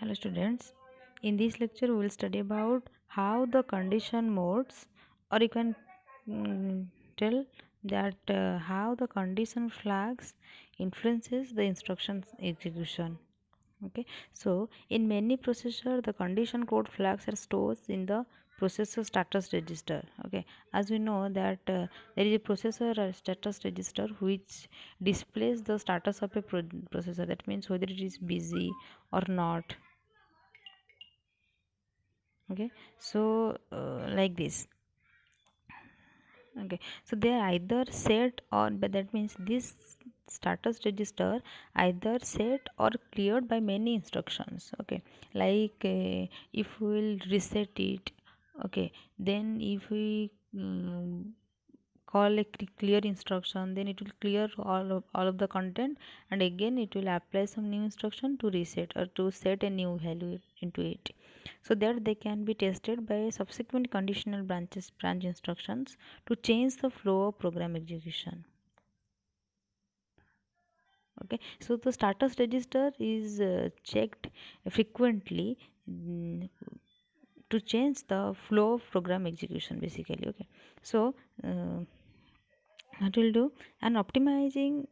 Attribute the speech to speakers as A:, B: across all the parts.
A: Hello students. In this lecture we will study about how the condition modes, or you can mm, tell that how the condition flags influences the instructions execution. Okay, so in many processor the condition code flags are stored in the processor status register. Okay, as we know that there is a processor status register which displays the status of a processor, that means whether it is busy or not. Okay, so like this. Okay, so they are either set or, but that means this status register either set or cleared by many instructions. Okay, like if we will reset it, okay, then if we call a clear instruction, then it will clear all of the content, and again it will apply some new instruction to reset or to set a new value into it, so that they can be tested by subsequent conditional branch instructions to change the flow of program execution. Okay, so the status register is checked frequently, mm, to change the flow of program execution basically. Okay, so uh, that will do. And optimizing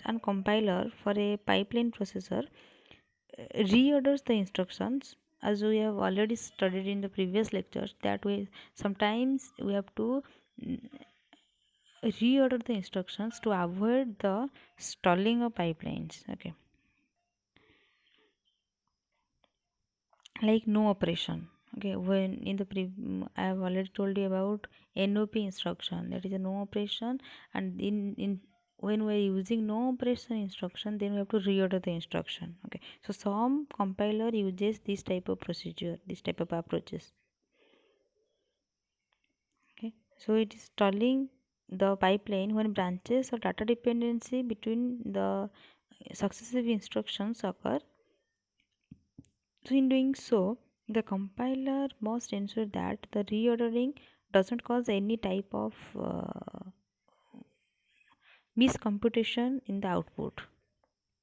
A: and compiler for a pipeline processor reorders the instructions, as we have already studied in the previous lectures, that we sometimes we have to mm, reorder the instructions to avoid the stalling of pipelines. Okay, like no operation. Okay, when in the I have already told you about NOP instruction, that is a no operation, and in when we are using no operation instruction, then we have to reorder the instruction. Okay, so some compiler uses this type of procedure, this type of approaches. Okay, so it is stalling the pipeline when branches or data dependency between the successive instructions occur. So in doing so, the compiler must ensure that the reordering doesn't cause any type of miscomputation in the output.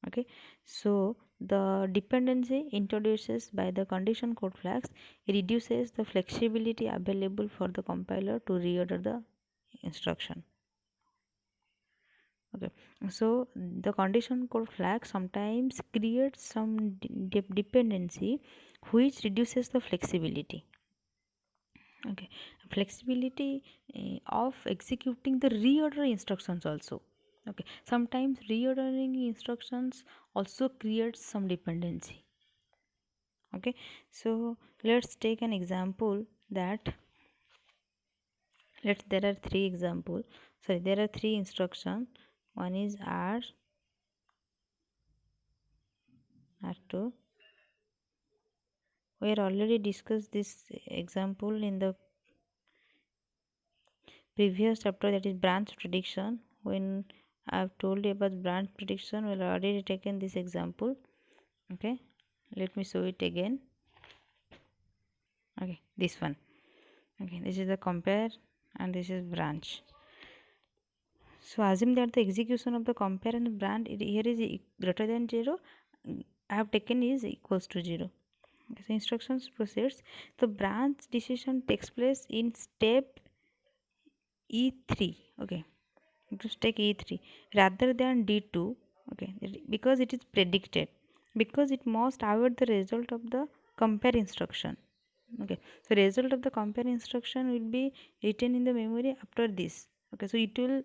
A: Okay, so the dependency introduces by the condition code flags reduces the flexibility available for the compiler to reorder the instruction. Okay, so the condition code flag sometimes creates some dependency which reduces the flexibility. Okay, flexibility of executing the reorder instructions also. Okay, sometimes reordering instructions also creates some dependency. Okay, so let's take an example that there are three example, sorry, there are three instructions. One is R2. We are already discussed this example in the previous chapter, that is branch prediction. When I have told you about branch prediction, we have already taken this example. Okay, let me show it again. Okay, this one. Okay, this is the compare and this is branch. So assume that the execution of the compare and the branch here is greater than 0. I have taken is equals to 0. Okay, so instructions proceeds. The branch decision takes place in step E3. Okay, just take E3 rather than D2. Okay, because it is predicted, because it must avoid the result of the compare instruction. Okay, so result of the compare instruction will be written in the memory after this. Okay, so it will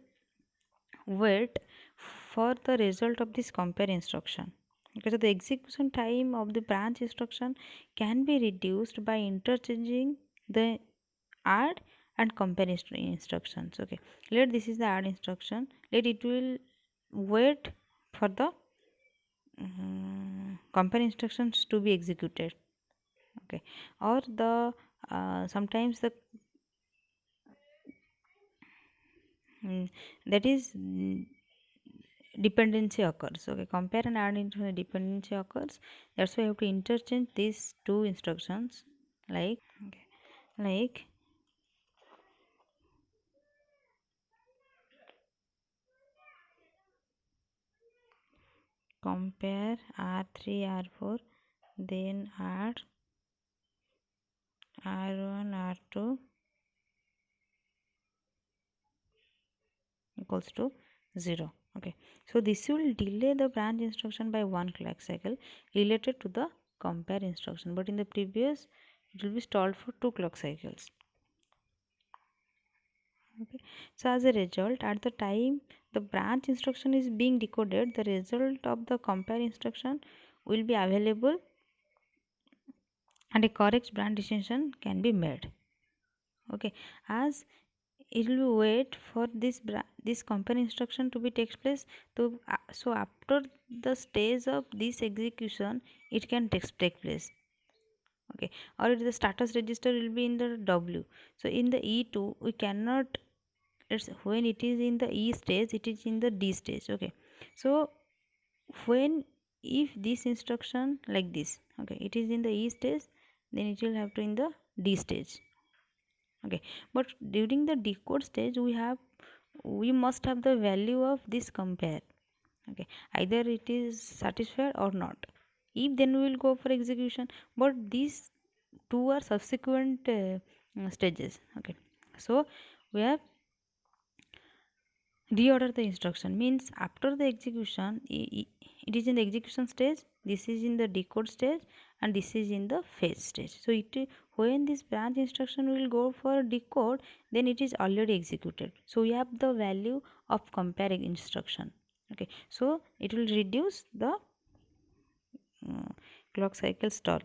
A: wait for the result of this compare instruction. Okay, so the execution time of the branch instruction can be reduced by interchanging the add and compare instructions. Okay, let this is the add instruction, let it will wait for the compare instructions to be executed. Okay, or the sometimes the that is dependency occurs. Okay, compare and add into dependency occurs, that's why you have to interchange these two instructions, like okay, like compare R3 R4, then R1 R2 equals to 0. Okay, so this will delay the branch instruction by one clock cycle related to the compare instruction, but in the previous it will be stalled for 2 clock cycles. Okay, so as a result, at the time the branch instruction is being decoded, the result of the compare instruction will be available and a correct branch decision can be made. Okay, as it will wait for this compare instruction to be takes place, so after the stage of this execution it can take place. Okay, or the status register will be in the W. So in the E2 we cannot, when it is in the E stage it is in the D stage. Okay, so when, if this instruction like this, okay, it is in the E stage, then it will have to in the D stage. Okay, but during the decode stage we must have the value of this compare. Okay, either it is satisfied or not. If then we will go for execution, but these two are subsequent stages. Okay, so we have reorder the instruction, means after the execution it is in the execution stage, this is in the decode stage, and this is in the fetch stage. So when this branch instruction will go for decode, then it is already executed, so we have the value of compare instruction. Okay, so it will reduce the clock cycle stall.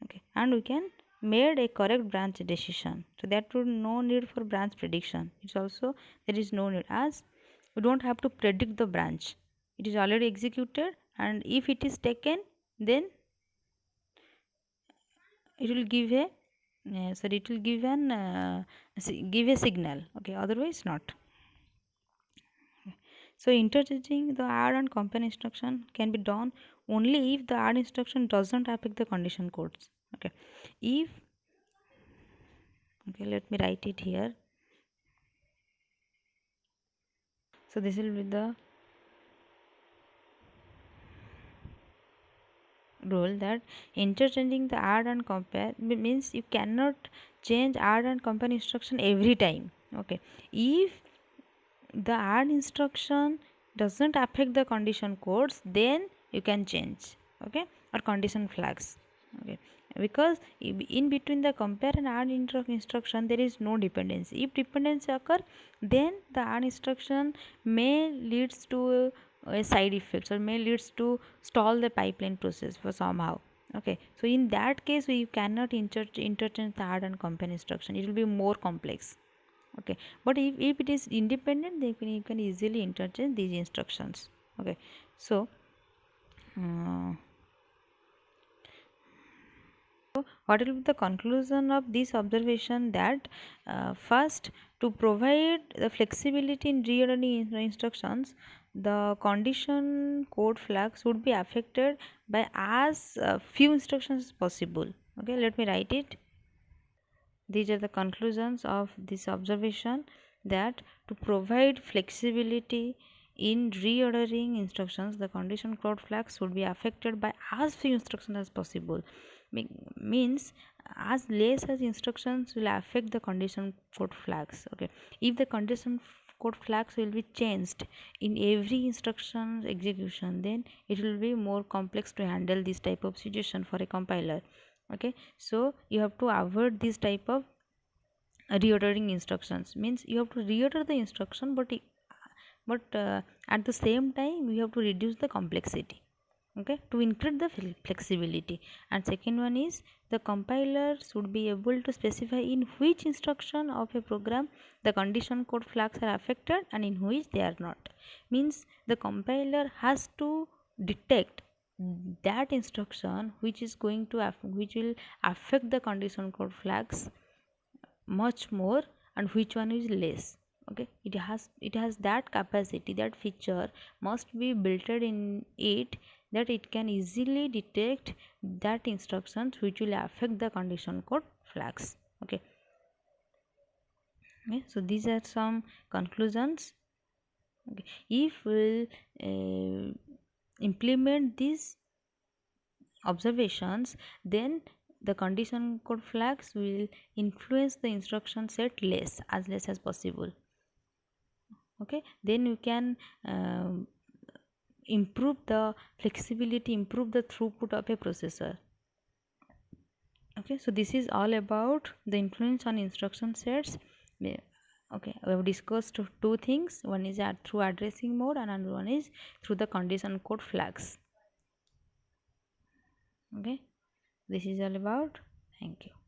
A: Okay, and we can made a correct branch decision, so that would no need for branch prediction. It's also, there is no need, as we don't have to predict the branch, it is already executed, and if it is taken, then it will give a sorry, it will give an give a signal. Okay, otherwise not. So interchanging the add and compare instruction can be done only if the add instruction doesn't affect the condition codes. Okay, if, okay, let me write it here. So this will be the rule, that interchanging the add and compare means you cannot change add and compare instruction every time. Okay, if the add instruction doesn't affect the condition codes, then you can change. Okay, or condition flags. Okay, because in between the compare and add instruction there is no dependency. If dependency occur, then the add instruction may leads to a side effects, or may leads to stall the pipeline process for somehow. Okay, so in that case we cannot interchange the add and compare instruction, it will be more complex. Okay, but if it is independent, then you can easily interchange these instructions. Okay, so what will be the conclusion of this observation, that first, to provide the flexibility in reordering instructions, the condition code flags would be affected by as few instructions as possible. Okay, let me write it. These are the conclusions of this observation, that to provide flexibility in reordering instructions, the condition code flags should be affected by as few instructions as possible. Means as less as instructions will affect the condition code flags. Okay, if the condition code flags will be changed in every instruction execution, then it will be more complex to handle this type of situation for a compiler. Okay, so you have to avoid this type of reordering instructions, means you have to reorder the instruction, but at the same time you have to reduce the complexity. Okay, to increase the flexibility. And second one is, the compiler should be able to specify in which instruction of a program the condition code flags are affected and in which they are not. Means the compiler has to detect that instruction which is going to which will affect the condition code flags much more, and which one is less. Okay, it has that capacity, that feature must be built in it, that it can easily detect that instructions which will affect the condition code flags. Okay, okay, so these are some conclusions. Okay, if we'll implement this observations, then the condition code flags will influence the instruction set less as possible. Okay, then you can improve the flexibility, improve the throughput of a processor. Okay, so this is all about the influence on instruction sets. Okay, we have discussed two things. One is through addressing mode and another one is through the condition code flags. Okay, this is all about. Thank you.